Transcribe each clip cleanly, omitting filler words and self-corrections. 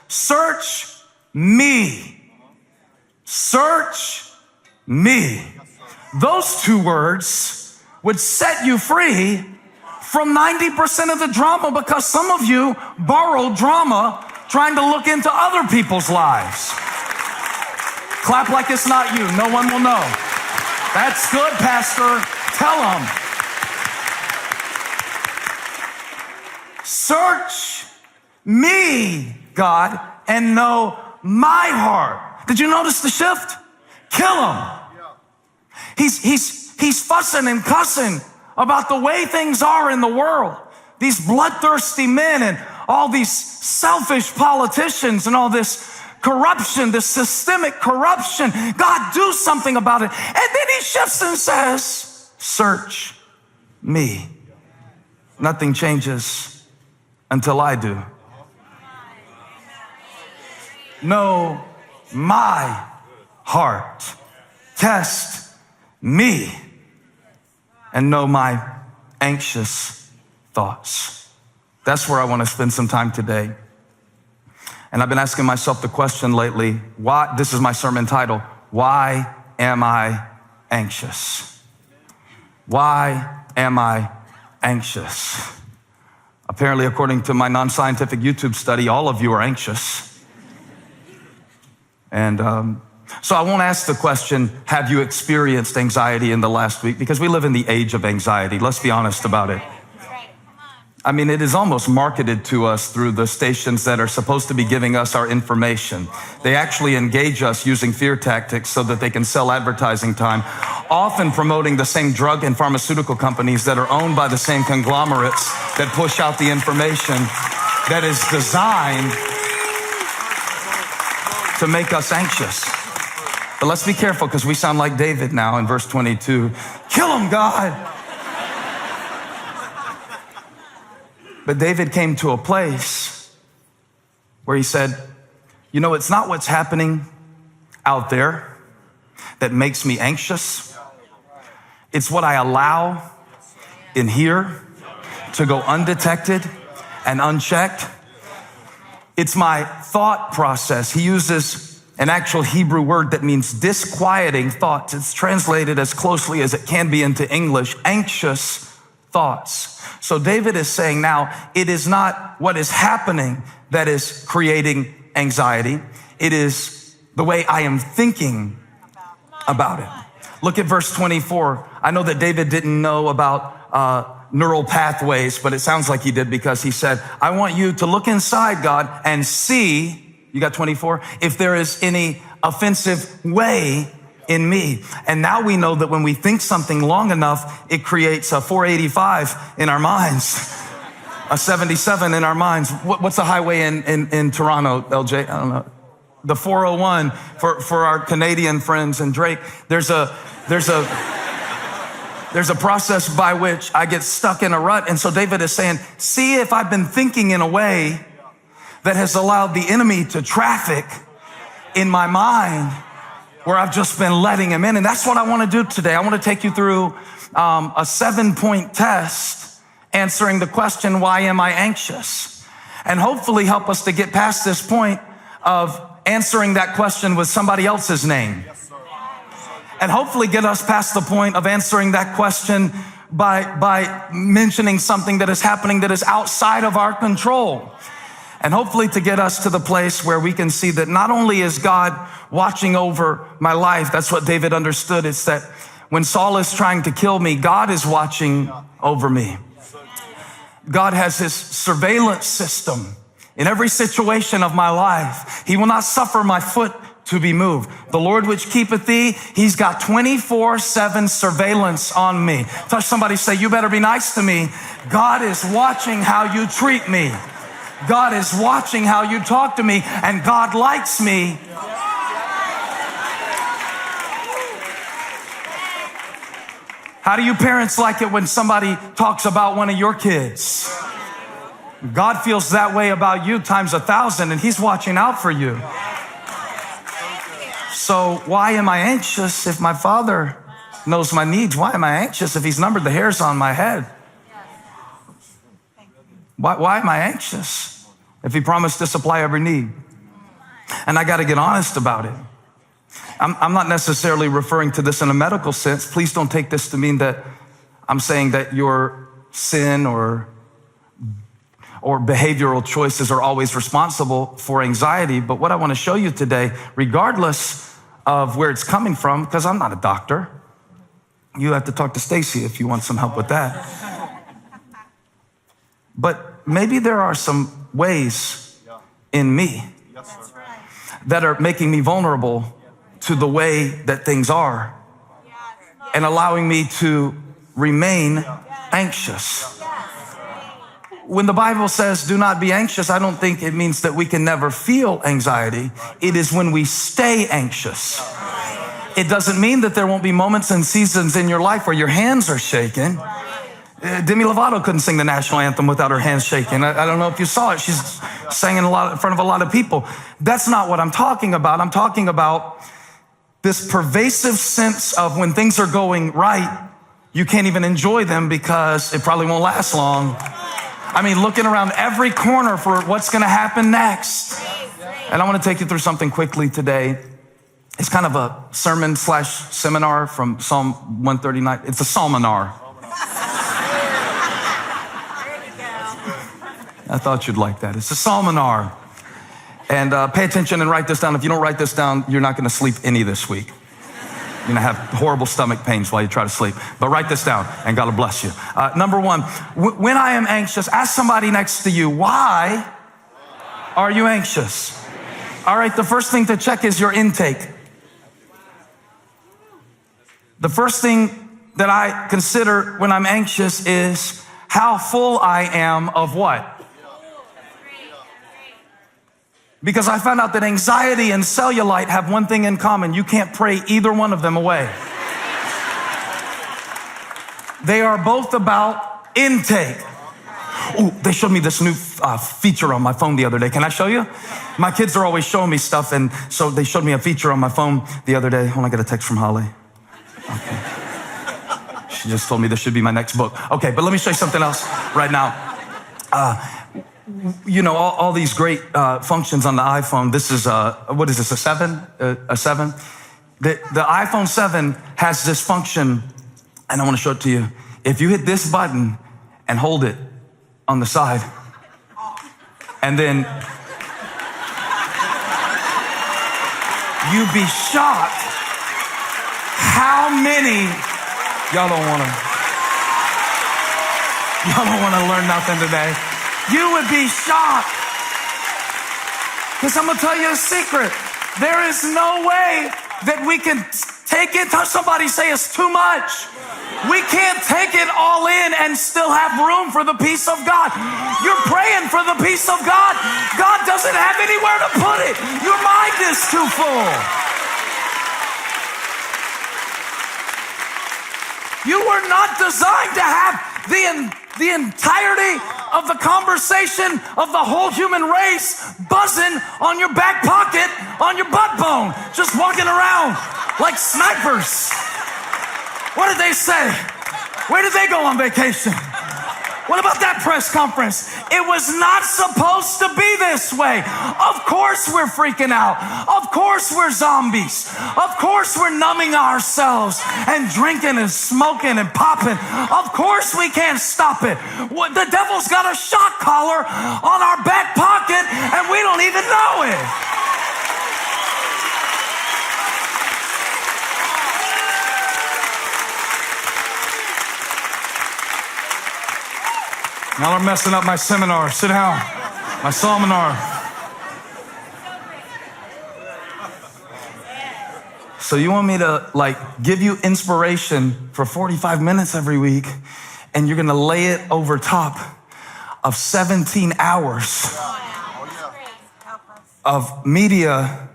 search me. Search me. Those two words would set you free from 90% of the drama, because some of you borrow drama trying to look into other people's lives. Clap like it's not you. No one will know. That's good, Pastor. Tell them. Search me, God, and know my heart. Did you notice the shift? Kill him. He's fussing and cussing about the way things are in the world. These bloodthirsty men and all these selfish politicians and all this corruption, this systemic corruption. God, do something about it. And then he shifts and says, search me. Nothing changes until I do. Know my heart. Test me and know my anxious thoughts. That's where I want to spend some time today. And I've been asking myself the question lately, why? This is my sermon title, why am I anxious? Why am I anxious? Apparently, according to my non-scientific YouTube study, all of you are anxious. And so I won't ask the question, have you experienced anxiety in the last week? Because we live in the age of anxiety. Let's be honest about it. I mean, it is almost marketed to us through the stations that are supposed to be giving us our information. They actually engage us using fear tactics so that they can sell advertising time, often promoting the same drug and pharmaceutical companies that are owned by the same conglomerates that push out the information that is designed to make us anxious. But let's be careful, because we sound like David now in verse 22. Kill him, God. But David came to a place where he said, you know, it's not what's happening out there that makes me anxious. It's what I allow in here to go undetected and unchecked. It's my thought process. He uses an actual Hebrew word that means disquieting thoughts. It's translated as closely as it can be into English, anxious thoughts. So David is saying now, it is not what is happening that is creating anxiety. It is the way I am thinking about it. Look at verse 24. I know that David didn't know about neural pathways, but it sounds like he did, because he said, I want you to look inside, God, and see, you got 24, if there is any offensive way in me. And now we know that when we think something long enough, it creates a 485 in our minds, a 77 in our minds. What's the highway in Toronto, LJ? I don't know. The 401 for our Canadian friends and Drake. There's a process by which I get stuck in a rut. And so David is saying, see if I've been thinking in a way that has allowed the enemy to traffic in my mind, where I've just been letting him in. And that's what I want to do today. I want to take you through a 7-point test answering the question, why am I anxious? And hopefully help us to get past this point of answering that question with somebody else's name. And hopefully get us past the point of answering that question by mentioning something that is happening that is outside of our control. And hopefully to get us to the place where we can see that not only is God watching over my life, that's what David understood. It's that when Saul is trying to kill me, God is watching over me. God has his surveillance system in every situation of my life. He will not suffer my foot to be moved. The Lord which keepeth thee, he's got 24/7 surveillance on me. Touch somebody, say, you better be nice to me. God is watching how you treat me. God is watching how you talk to me, and God likes me. How do you parents like it when somebody talks about one of your kids? God feels that way about you times 1,000, and he's watching out for you. So why am I anxious if my Father knows my needs? Why am I anxious if he's numbered the hairs on my head? Why am I anxious if he promised to supply every need? And I got to get honest about it. I'm not necessarily referring to this in a medical sense. Please don't take this to mean that I'm saying that your sin or behavioral choices are always responsible for anxiety. But what I want to show you today, regardless of where it's coming from, because I'm not a doctor, you have to talk to Stacy if you want some help with that. But maybe there are some ways in me that are making me vulnerable to the way that things are and allowing me to remain anxious. When the Bible says do not be anxious, I don't think it means that we can never feel anxiety. It is when we stay anxious. It doesn't mean that there won't be moments and seasons in your life where your hands are shaking. Demi Lovato couldn't sing the national anthem without her hands shaking. I don't know if you saw it. She's sang in front of a lot of people. That's not what I'm talking about. I'm talking about this pervasive sense of when things are going right, you can't even enjoy them because it probably won't last long. I mean, looking around every corner for what's going to happen next. And I want to take you through something quickly today. It's kind of a sermon/seminar from Psalm 139. It's a psalminar. I thought you'd like that. It's a psalminar. And pay attention and write this down. If you don't write this down, you're not going to sleep any this week. You're going to have horrible stomach pains while you try to sleep. But write this down, and God will bless you. Number one, when I am anxious, ask somebody next to you, why are you anxious? All right, the first thing to check is your intake. The first thing that I consider when I'm anxious is how full I am of what? Because I found out that anxiety and cellulite have one thing in common. You can't pray either one of them away. They are both about intake. Ooh, they showed me this new feature on my phone the other day. Can I show you? My kids are always showing me stuff, and so they showed me a feature on my phone the other day. Hold on, I got a text from Holly. Okay. She just told me this should be my next book. Okay, but let me show you something else right now. You know, all these great functions on the iPhone. This is, what is this, a 7? A 7? The iPhone 7 has this function, and I want to show it to you. If you hit this button and hold it on the side, and then you'd be shocked how many, y'all don't want to learn nothing today. You would be shocked. Because I'm going to tell you a secret. There is no way that we can take it. Somebody say it's too much. We can't take it all in and still have room for the peace of God. You're praying for the peace of God. God doesn't have anywhere to put it. Your mind is too full. You were not designed to have the entirety of the conversation of the whole human race buzzing on your back pocket, on your butt bone, just walking around like snipers. What did they say? Where did they go on vacation? What about that press conference? It was not supposed to be this way. Of course we're freaking out. Of course we're zombies. Of course we're numbing ourselves and drinking and smoking and popping. Of course we can't stop it. The devil's got a shock collar on our back pocket and we don't even know it. Y'all are messing up my seminar. Sit down. My seminar. So you want me to give you inspiration for 45 minutes every week, and you're going to lay it over top of 17 hours of media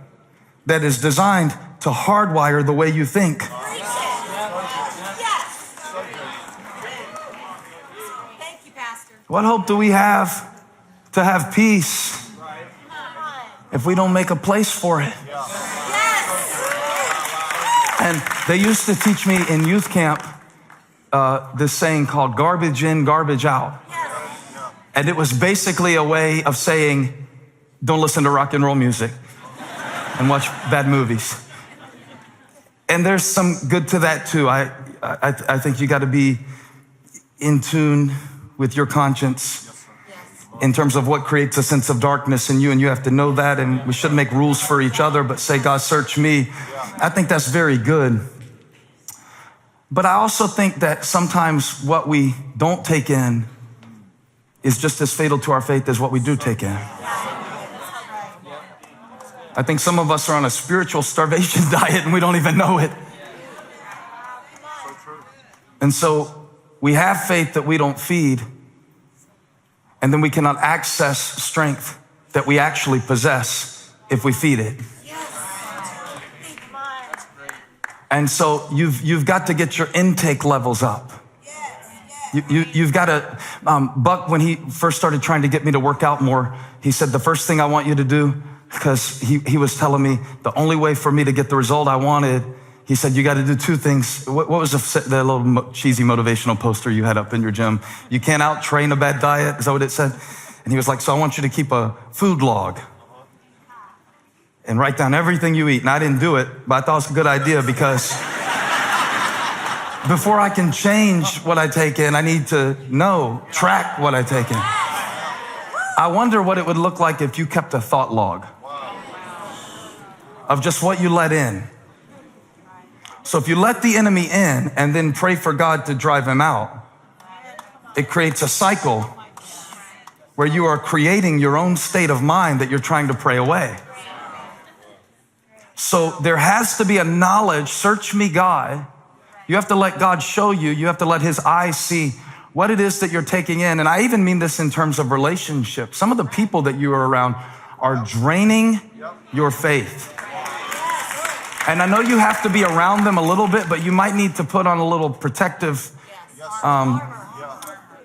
that is designed to hardwire the way you think. What hope do we have to have peace if we don't make a place for it? And they used to teach me in youth camp this saying called garbage in, garbage out. And it was basically a way of saying, don't listen to rock and roll music. and watch bad movies. And there's some good to that too. I think you got to be in tune with your conscience in terms of what creates a sense of darkness in you, and you have to know that, and we shouldn't make rules for each other, but say, God, search me. I think that's very good. But I also think that sometimes what we don't take in is just as fatal to our faith as what we do take in. I think some of us are on a spiritual starvation diet and we don't even know it. And so we have faith that we don't feed, and then we cannot access strength that we actually possess if we feed it. And so you've got to get your intake levels up. You've got to, Buck, when he first started trying to get me to work out more, he said, the first thing I want you to do, because he was telling me the only way for me to get the result I wanted, he said, you got to do two things. What was the little cheesy motivational poster you had up in your gym? You can't out-train a bad diet. Is that what it said? And he was like, so I want you to keep a food log and write down everything you eat. And I didn't do it, but I thought it was a good idea, because before I can change what I take in, I need to track what I take in. I wonder what it would look like if you kept a thought log of just what you let in. So if you let the enemy in and then pray for God to drive him out, it creates a cycle where you are creating your own state of mind that you're trying to pray away. So there has to be a knowledge, search me, God. You have to let God show you. You have to let his eyes see what it is that you're taking in. And I even mean this in terms of relationships. Some of the people that you are around are draining your faith. And I know you have to be around them a little bit, but you might need to put on a little protective,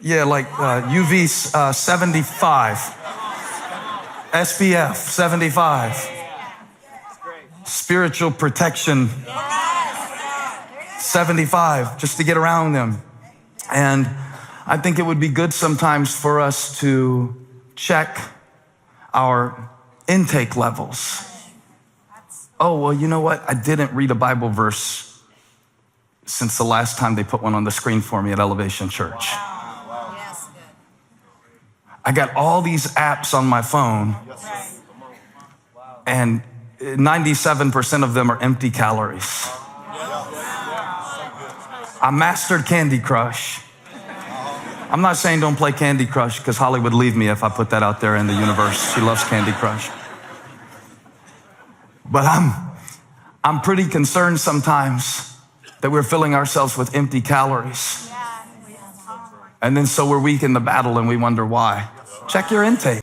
UV 75, SPF 75, spiritual protection 75, just to get around them. And I think it would be good sometimes for us to check our intake levels. Oh, well, you know what? I didn't read a Bible verse since the last time they put one on the screen for me at Elevation Church. I got all these apps on my phone, and 97% of them are empty calories. I mastered Candy Crush. I'm not saying don't play Candy Crush, because Holly would leave me if I put that out there in the universe. She loves Candy Crush. But I'm pretty concerned sometimes that we're filling ourselves with empty calories. And then so we're weak in the battle and we wonder why. Check your intake.